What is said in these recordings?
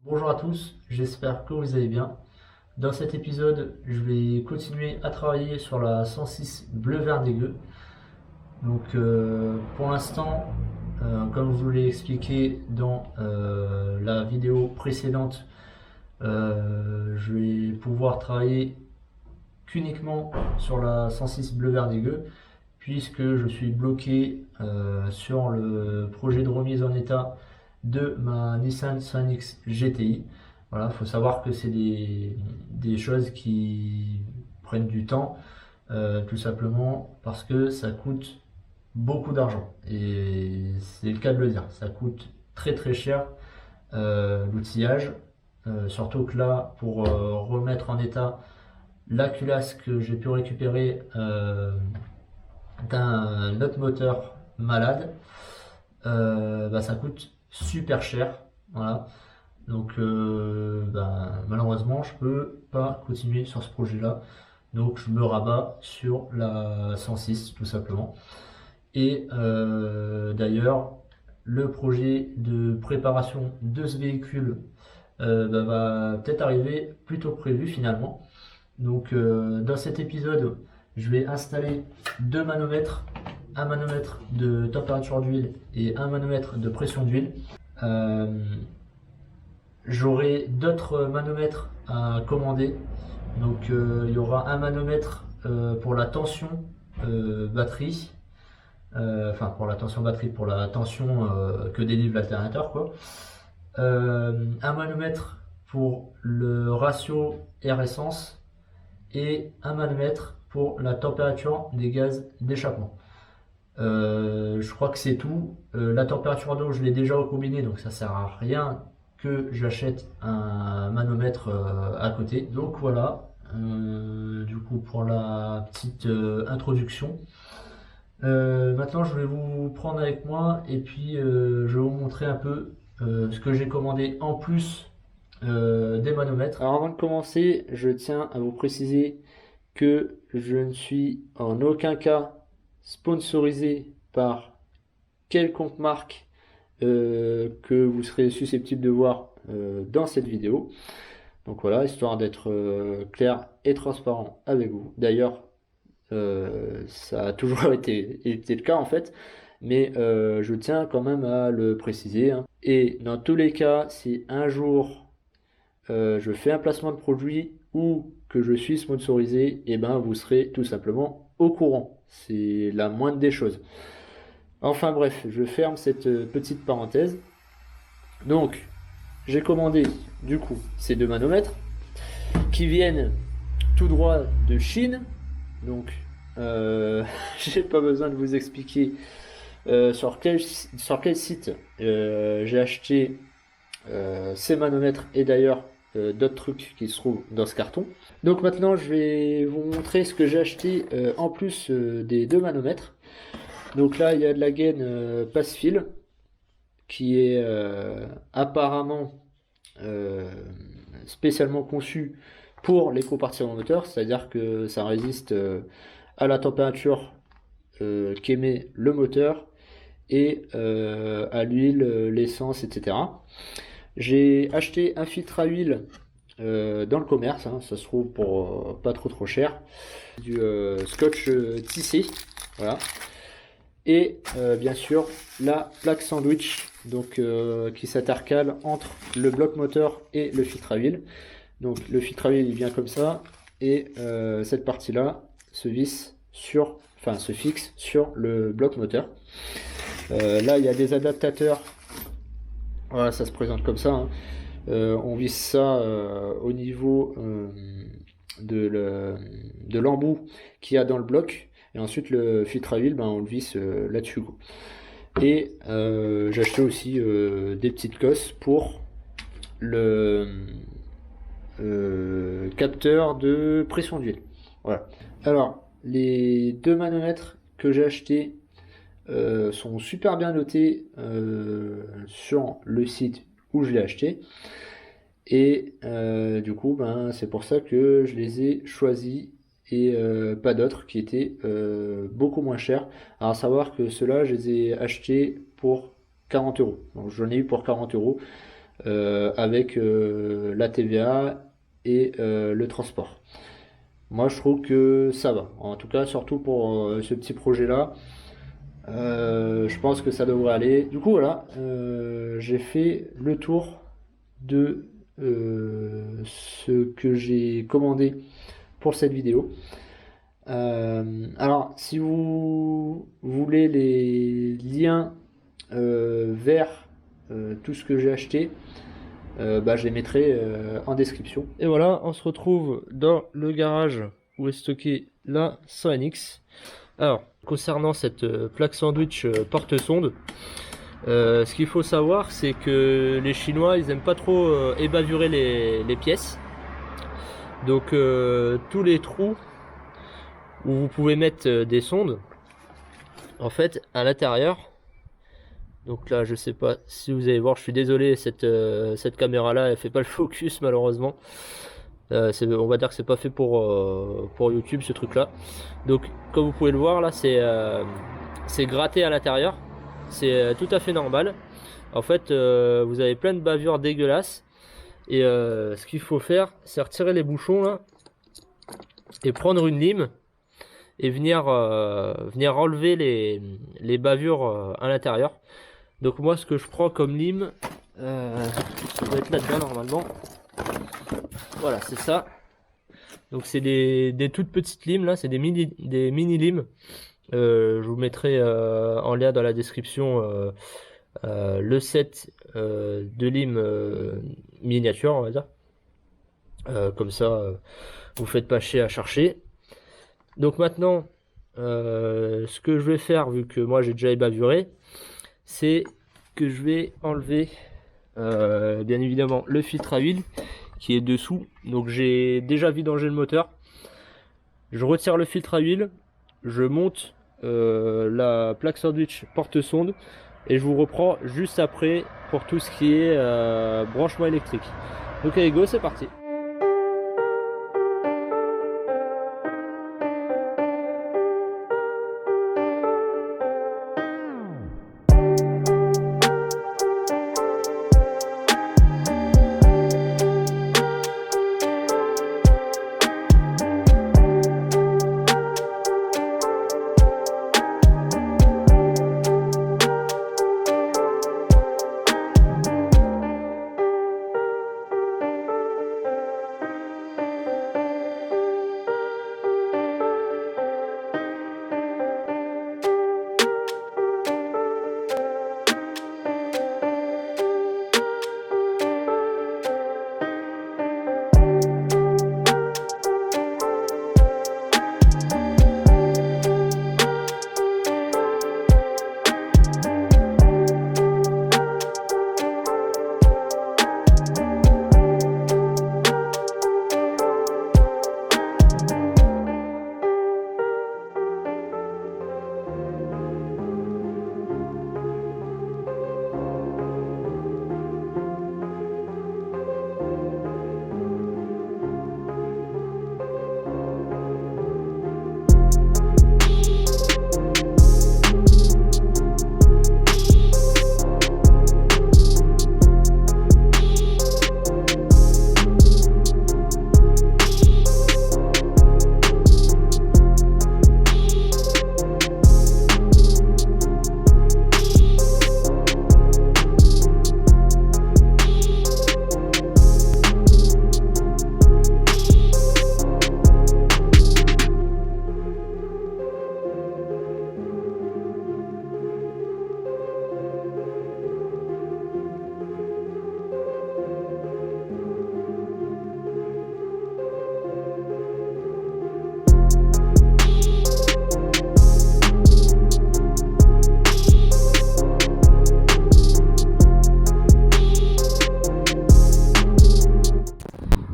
Bonjour à tous, j'espère que vous allez bien. Dans cet épisode, je vais continuer à travailler sur la 106 bleu vert dégueu. Donc pour l'instant, comme je vous l'ai expliqué dans la vidéo précédente, je vais pouvoir travailler qu'uniquement sur la 106 bleu vert dégueu puisque je suis bloqué sur le projet de remise en état de ma Nissan Sunix GTI. Voilà, il faut savoir que c'est des choses qui prennent du temps, tout simplement parce que ça coûte beaucoup d'argent. Et c'est le cas de le dire, ça coûte très très cher l'outillage. Surtout que là, pour remettre en état la culasse que j'ai pu récupérer d'un autre moteur malade, ça coûte super cher. Voilà. Donc malheureusement je peux pas continuer sur ce projet là. Donc je me rabats sur la 106 tout simplement. Et d'ailleurs le projet de préparation de ce véhicule va peut-être arriver plus tôt que prévu finalement. Donc dans cet épisode, je vais installer deux manomètres, un manomètre de température d'huile et un manomètre de pression d'huile. J'aurai d'autres manomètres à commander. Donc il y aura un manomètre pour la tension batterie, enfin pour la tension batterie, pour la tension que délivre l'alternateur quoi. Un manomètre pour le ratio air essence et un manomètre pour la température des gaz d'échappement. Je crois que c'est tout. La température d'eau, je l'ai déjà recombiné, donc ça sert à rien que j'achète un manomètre à côté. Donc voilà, du coup pour la petite introduction. Maintenant, je vais vous prendre avec moi et puis je vais vous montrer un peu ce que j'ai commandé en plus des manomètres. Alors avant de commencer, je tiens à vous préciser que je ne suis en aucun cas sponsorisé par quelconque marque que vous serez susceptible de voir dans cette vidéo. Donc voilà, histoire d'être clair et transparent avec vous. D'ailleurs, ça a toujours été le cas en fait, mais je tiens quand même à le préciser, hein. Et dans tous les cas, si un jour je fais un placement de produit ou que je suis sponsorisé, et ben vous serez tout simplement au courant. C'est la moindre des choses. Enfin bref, je ferme cette petite parenthèse. Donc, j'ai commandé du coup ces deux manomètres qui viennent tout droit de Chine. Donc, j'ai pas besoin de vous expliquer sur quel site j'ai acheté ces manomètres et d'ailleurs d'autres trucs qui se trouvent dans ce carton. Donc maintenant je vais vous montrer ce que j'ai acheté en plus des deux manomètres. Donc là il y a de la gaine passe-fil qui est apparemment spécialement conçue pour les compartiments moteurs, c'est-à-dire que ça résiste à la température qu'émet le moteur et à l'huile, l'essence, etc. J'ai acheté un filtre à huile dans le commerce, hein, ça se trouve pour pas trop cher, du scotch tissé, voilà. Et bien sûr la plaque sandwich, donc qui s'intercale entre le bloc moteur et le filtre à huile. Donc le filtre à huile il vient comme ça et cette partie là se visse se fixe sur le bloc moteur. Là il y a des adaptateurs. Voilà, ça se présente comme ça, hein. On visse ça au niveau de l'embout qu'il y a dans le bloc. Et ensuite, le filtre à huile, on le visse là-dessus. Et j'ai acheté aussi des petites cosses pour le capteur de pression d'huile. Voilà. Alors, les deux manomètres que j'ai achetés sont super bien notés sur le site où je l'ai acheté. Et du coup, c'est pour ça que je les ai choisis et pas d'autres qui étaient beaucoup moins chers. Alors, à savoir que ceux-là, je les ai achetés pour 40 euros. Donc, j'en ai eu pour 40 euros. avec la TVA et le transport. Moi, je trouve que ça va. En tout cas, surtout pour ce petit projet-là, je pense que ça devrait aller. Du coup, voilà, j'ai fait le tour de ce que j'ai commandé pour cette vidéo. Alors, si vous voulez les liens vers tout ce que j'ai acheté, je les mettrai en description. Et voilà, on se retrouve dans le garage où est stocké la 100NX. Alors, concernant cette plaque sandwich porte-sonde, ce qu'il faut savoir, c'est que les Chinois, ils aiment pas trop ébavurer les pièces. Donc, tous les trous où vous pouvez mettre des sondes, en fait, à l'intérieur. Donc là, je sais pas si vous allez voir, je suis désolé, cette caméra-là, elle fait pas le focus malheureusement. On va dire que c'est pas fait pour YouTube ce truc-là. Donc, comme vous pouvez le voir là, c'est gratté à l'intérieur. C'est tout à fait normal. En fait, vous avez plein de bavures dégueulasses. Et ce qu'il faut faire, c'est retirer les bouchons là et prendre une lime et venir enlever les bavures à l'intérieur. Donc moi, ce que je prends comme lime, ça doit être là-dedans normalement. Voilà, c'est ça. Donc c'est des toutes petites limes là, c'est des mini limes. Je vous mettrai en lien dans la description le set de limes miniature, on va dire. Comme ça, vous faites pas chier à chercher. Donc maintenant, ce que je vais faire, vu que moi j'ai déjà ébavuré, c'est que je vais enlever bien évidemment le filtre à huile qui est dessous. Donc j'ai déjà vidangé le moteur. Je retire le filtre à huile, je monte la plaque sandwich porte-sonde et je vous reprends juste après pour tout ce qui est branchement électrique. Donc allez go, c'est parti.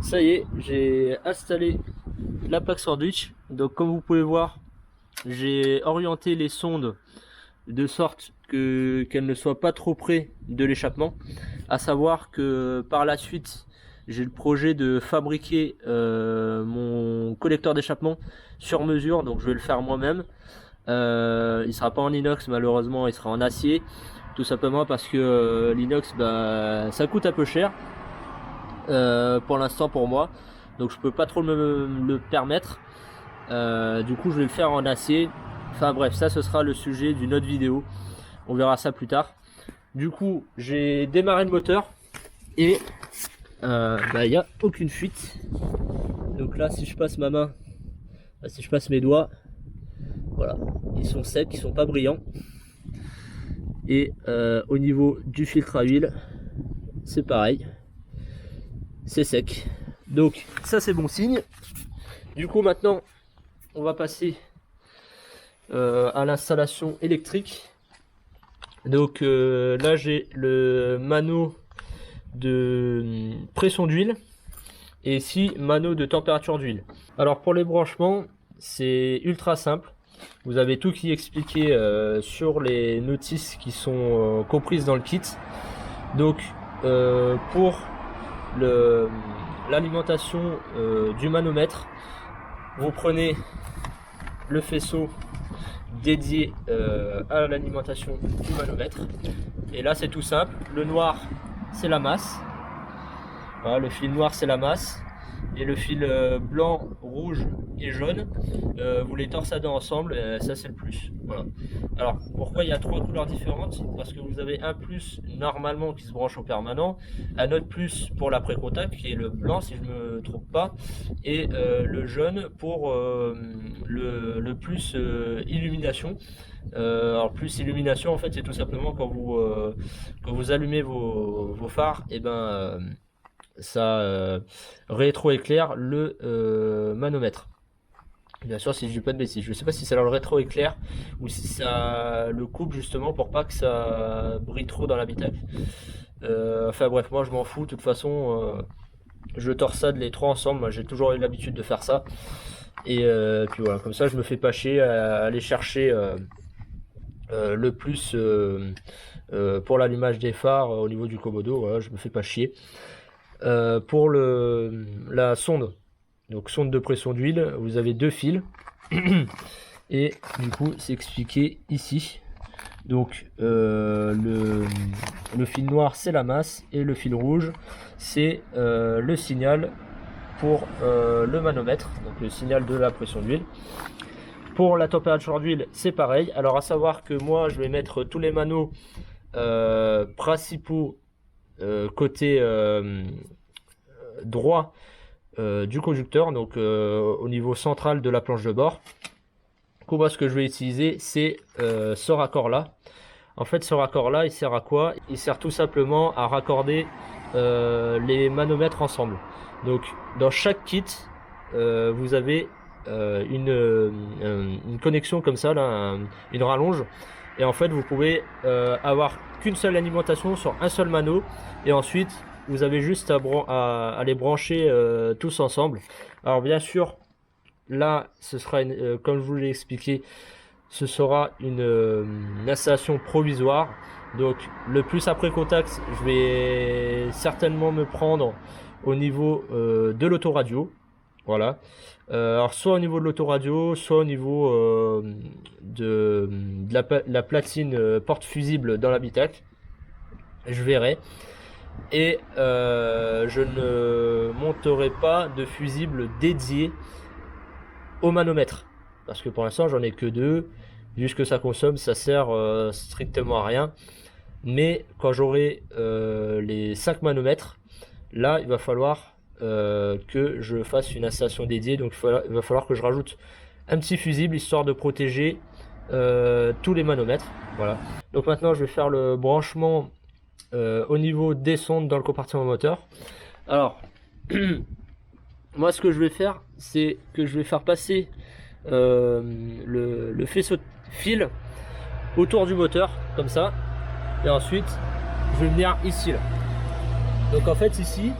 Ça y est, j'ai installé la plaque sandwich. Donc comme vous pouvez voir, j'ai orienté les sondes de sorte qu'elles ne soient pas trop près de l'échappement. À savoir que par la suite, j'ai le projet de fabriquer mon collecteur d'échappement sur mesure. Donc je vais le faire moi-même. Il sera pas en inox malheureusement, il sera en acier. tout simplement parce que l'inox bah, ça coûte un peu cher pour l'instant pour moi, donc je peux pas trop me le permettre. Du coup je vais le faire en acier. Enfin bref, ça ce sera le sujet d'une autre vidéo, on verra ça plus tard. Du coup j'ai démarré le moteur et il n'y a aucune fuite. Donc là si je passe ma main, si je passe mes doigts, voilà, ils sont secs, ils sont pas brillants. Et au niveau du filtre à huile, c'est pareil, c'est sec. Donc ça c'est bon signe. Du coup maintenant on va passer à l'installation électrique. Donc là j'ai le mano de pression d'huile et ici mano de température d'huile. Alors pour les branchements c'est ultra simple. Vous avez tout qui est expliqué sur les notices qui sont comprises dans le kit. Donc pour l'alimentation du manomètre, vous prenez le faisceau dédié à l'alimentation du manomètre. Et là c'est tout simple, le noir c'est la masse. Voilà, le fil noir c'est la masse. Et le fil blanc, rouge et jaune, vous les torsadez ensemble, ça c'est le plus. Voilà. Alors pourquoi il y a 3 couleurs différentes? Parce que vous avez un plus normalement qui se branche au permanent, un autre plus pour l'après-contact qui est le blanc si je ne me trompe pas, et le jaune pour le plus illumination. Alors plus illumination en fait c'est tout simplement quand vous allumez vos phares, et ben ça rétro-éclaire le manomètre. Bien sûr si je dis pas de bêtises, je sais pas si c'est le rétro-éclair ou si ça le coupe justement pour pas que ça brille trop dans l'habitacle. Enfin bref, moi je m'en fous, de toute façon je torsade les trois ensemble, moi j'ai toujours eu l'habitude de faire ça. Et puis voilà, comme ça je me fais pas chier à aller chercher le plus pour l'allumage des phares au niveau du Komodo, voilà, je me fais pas chier. Pour la sonde, donc sonde de pression d'huile, vous avez 2 fils et du coup c'est expliqué ici. Donc le fil noir c'est la masse et le fil rouge c'est le signal pour le manomètre, donc le signal de la pression d'huile. Pour la température d'huile c'est pareil. Alors à savoir que moi je vais mettre tous les manos principaux côté droit du conducteur, donc au niveau central de la planche de bord. Moi ce que je vais utiliser c'est ce raccord là. En fait ce raccord là il sert à quoi? Il sert tout simplement à raccorder les manomètres ensemble. Donc dans chaque kit vous avez une connexion comme ça là, une rallonge, et en fait vous pouvez avoir qu'une seule alimentation sur un seul mano, et ensuite vous avez juste à les brancher tous ensemble. Alors bien sûr là ce sera comme je vous l'ai expliqué, ce sera une installation provisoire. Donc le plus après contact je vais certainement me prendre au niveau de l'autoradio. Voilà. Alors soit au niveau de l'autoradio, soit au niveau de la platine porte fusible dans l'habitacle. Je verrai. Et je ne monterai pas de fusible dédié au manomètre. Parce que pour l'instant j'en ai que 2. Vu ce que ça consomme, ça sert strictement à rien. Mais quand j'aurai les 5 manomètres, là il va falloir que je fasse une installation dédiée. Donc il va falloir que je rajoute un petit fusible histoire de protéger tous les manomètres. Voilà. Donc maintenant je vais faire le branchement au niveau des sondes dans le compartiment moteur. Alors moi ce que je vais faire c'est que je vais faire passer le faisceau de fil autour du moteur comme ça, et ensuite je vais venir ici là. Donc en fait ici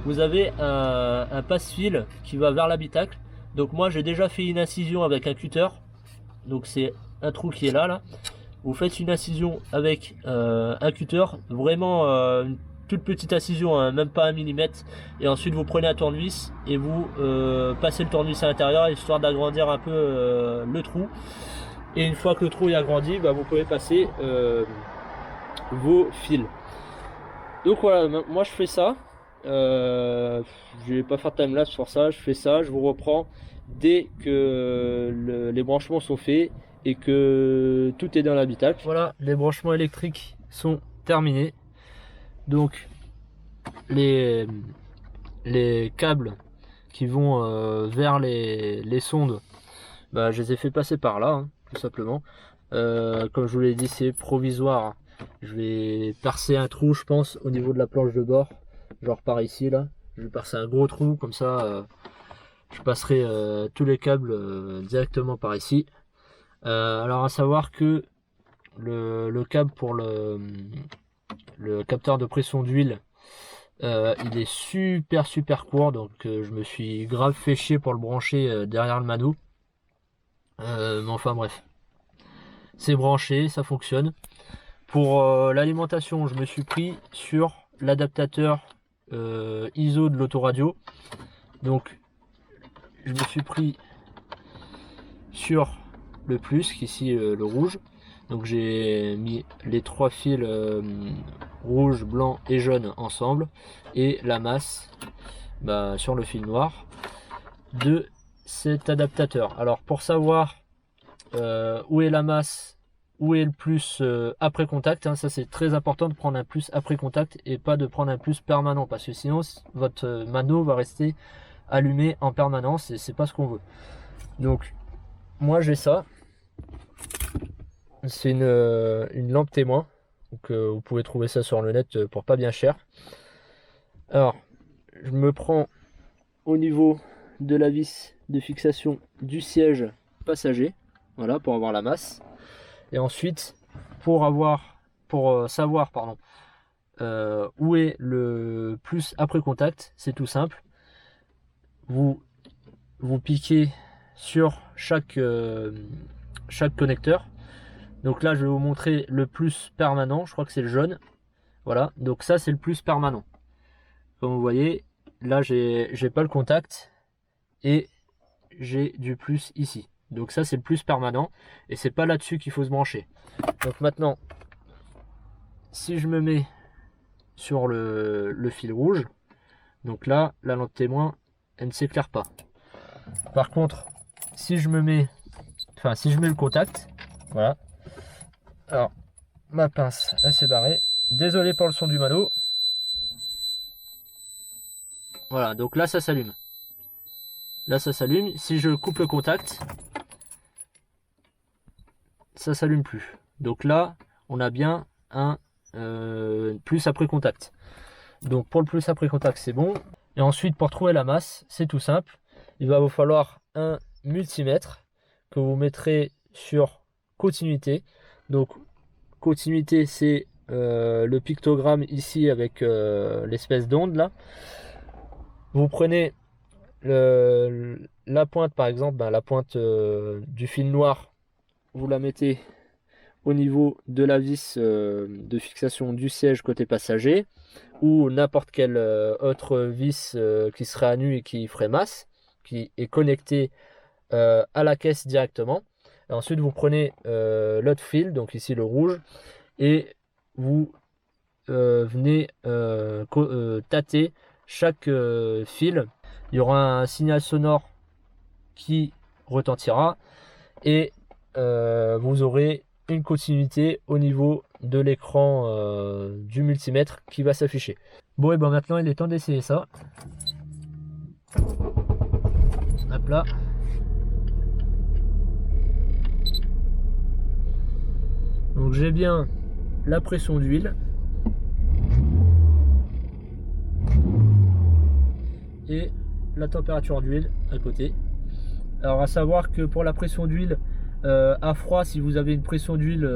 vous avez un passe-fil qui va vers l'habitacle. Donc moi j'ai déjà fait une incision avec un cutter, donc c'est un trou qui est là. Vous faites une incision avec un cutter, vraiment une toute petite incision, hein, même pas 1 mm, et ensuite vous prenez un tournevis et vous passez le tournevis à l'intérieur histoire d'agrandir un peu le trou. Et une fois que le trou est agrandi, bah, vous pouvez passer vos fils. Donc voilà, moi je fais ça. Je vais pas faire timelapse pour ça, je fais ça, je vous reprends dès que les branchements sont faits et que tout est dans l'habitacle. Voilà, les branchements électriques sont terminés. Donc les câbles qui vont vers les sondes, bah, je les ai fait passer par là, hein, tout simplement. Comme je vous l'ai dit, c'est provisoire. Je vais percer un trou, je pense, au niveau de la planche de bord, genre par ici là. Je vais percer un gros trou, comme ça je passerai tous les câbles directement par ici. Alors à savoir que le câble pour le capteur de pression d'huile, il est super court, donc je me suis grave fait chier pour le brancher derrière le mano. Mais enfin bref, c'est branché, ça fonctionne. Pour l'alimentation, je me suis pris sur l'adaptateur ISO de l'autoradio. Donc je me suis pris sur le plus, qui ici le rouge. Donc j'ai mis les 3 fils rouge, blanc et jaune ensemble, et la masse sur le fil noir de cet adaptateur. Alors pour savoir où est la masse, où est le plus après contact, hein, ça c'est très important de prendre un plus après contact et pas de prendre un plus permanent, parce que sinon votre mano va rester allumé en permanence et c'est pas ce qu'on veut. Donc moi j'ai ça, c'est une lampe témoin, donc vous pouvez trouver ça sur le net pour pas bien cher. Alors je me prends au niveau de la vis de fixation du siège passager, voilà, pour avoir la masse. Et ensuite, pour savoir où est le plus après contact, c'est tout simple. Vous piquez sur chaque connecteur. Donc là, je vais vous montrer le plus permanent. Je crois que c'est le jaune. Voilà. Donc ça, c'est le plus permanent. Comme vous voyez, là, j'ai pas le contact et j'ai du plus ici. Donc ça c'est le plus permanent et c'est pas là-dessus qu'il faut se brancher. Donc maintenant, si je me mets sur le fil rouge, donc là la lampe témoin elle ne s'éclaire pas. Par contre, si je mets le contact, voilà. Alors ma pince elle s'est barrée. Désolé pour le son du mano. Voilà, donc là ça s'allume. Là ça s'allume. Si je coupe le contact, ça s'allume plus. Donc là on a bien un plus après contact. Donc pour le plus après contact c'est bon. Et ensuite pour trouver la masse, c'est tout simple. Il va vous falloir un multimètre que vous mettrez sur continuité. Donc continuité c'est le pictogramme ici avec l'espèce d'onde là. Vous prenez la pointe par exemple, la pointe du fil noir, vous la mettez au niveau de la vis de fixation du siège côté passager, ou n'importe quelle autre vis qui serait à nu et qui ferait masse, qui est connectée à la caisse directement. Et ensuite vous prenez l'autre fil, donc ici le rouge, et vous venez tâter chaque fil. Il y aura un signal sonore qui retentira et vous aurez une continuité au niveau de l'écran du multimètre qui va s'afficher. Bon, et ben maintenant il est temps d'essayer ça. Hop là. Donc j'ai bien la pression d'huile et la température d'huile à côté. Alors à savoir que pour la pression d'huile à froid, si vous avez une pression d'huile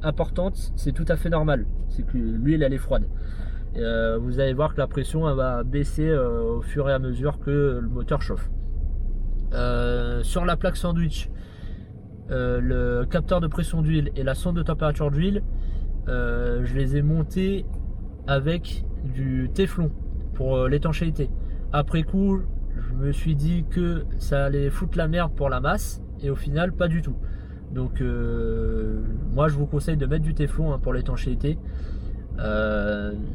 importante, c'est tout à fait normal, c'est que l'huile elle est froide. Vous allez voir que la pression elle va baisser au fur et à mesure que le moteur chauffe. Sur la plaque sandwich, le capteur de pression d'huile et la sonde de température d'huile, je les ai montés avec du téflon pour l'étanchéité. Après coup, je me suis dit que ça allait foutre la merde pour la masse, et au final pas du tout. Donc moi je vous conseille de mettre du téflon pour l'étanchéité.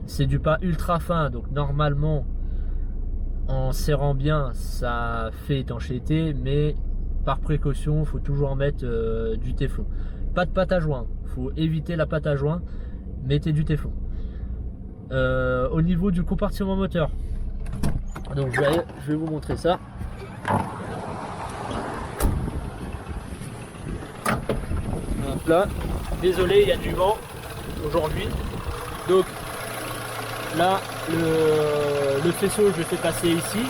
C'est du pas ultra fin, donc normalement en serrant bien ça fait étanchéité, mais par précaution il faut toujours mettre du téflon. Pas de pâte à joint, faut éviter la pâte à joint, mettez du téflon. Au niveau du compartiment moteur, donc je vais vous montrer ça. Hop là, désolé, il y a du vent aujourd'hui, donc là le faisceau je le fais passer ici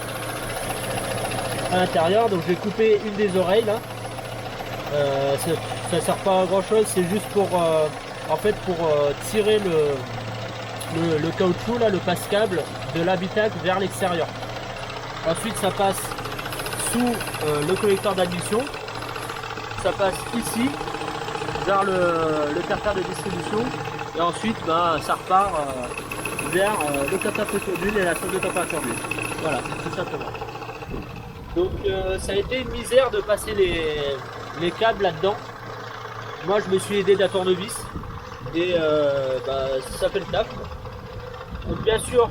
à l'intérieur, donc je vais couper une des oreilles là. Ça sert pas à grand chose, c'est juste pour en fait pour tirer le caoutchouc là, le passe-câble de l'habitacle vers l'extérieur. Ensuite ça passe sous le collecteur d'adduction, ça passe ici vers le carter de distribution, et ensuite ça repart vers le catapulteur d'huile et la sonde de température d'huile. Voilà, tout simplement. Donc ça a été une misère de passer les câbles là-dedans. Moi je me suis aidé d'un tournevis et ça fait le taf. Donc bien sûr,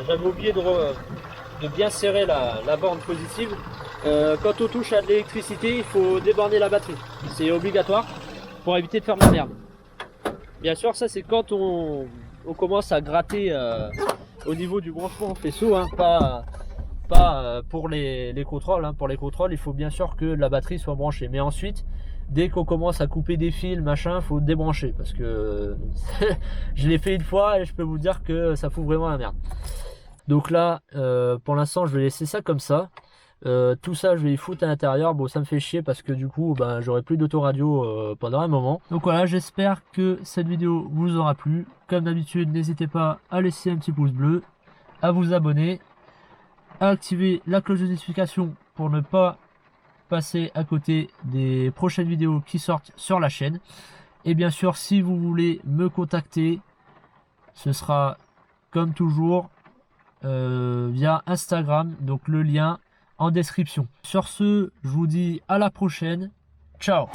j'avais oublié de bien serrer la borne positive. Quand on touche à de l'électricité, il faut déborner la batterie. C'est obligatoire pour éviter de faire de la merde. Bien sûr, ça c'est quand on commence à gratter au niveau du branchement en faisceau, pas pour les contrôles. Pour les contrôles, il faut bien sûr que la batterie soit branchée. Mais ensuite, dès qu'on commence à couper des fils, machin, faut débrancher parce que je l'ai fait une fois et je peux vous dire que ça fout vraiment la merde. Donc là, pour l'instant, je vais laisser ça comme ça. Tout ça je vais y foutre à l'intérieur. Bon, ça me fait chier parce que du coup j'aurai plus d'autoradio pendant un moment. Donc voilà, j'espère que cette vidéo vous aura plu. Comme d'habitude, n'hésitez pas à laisser un petit pouce bleu, à vous abonner, à activer la cloche de notification pour ne pas passer à côté des prochaines vidéos qui sortent sur la chaîne. Et bien sûr, si vous voulez me contacter, ce sera comme toujours via Instagram, donc le lien en description. Sur ce, je vous dis à la prochaine. Ciao.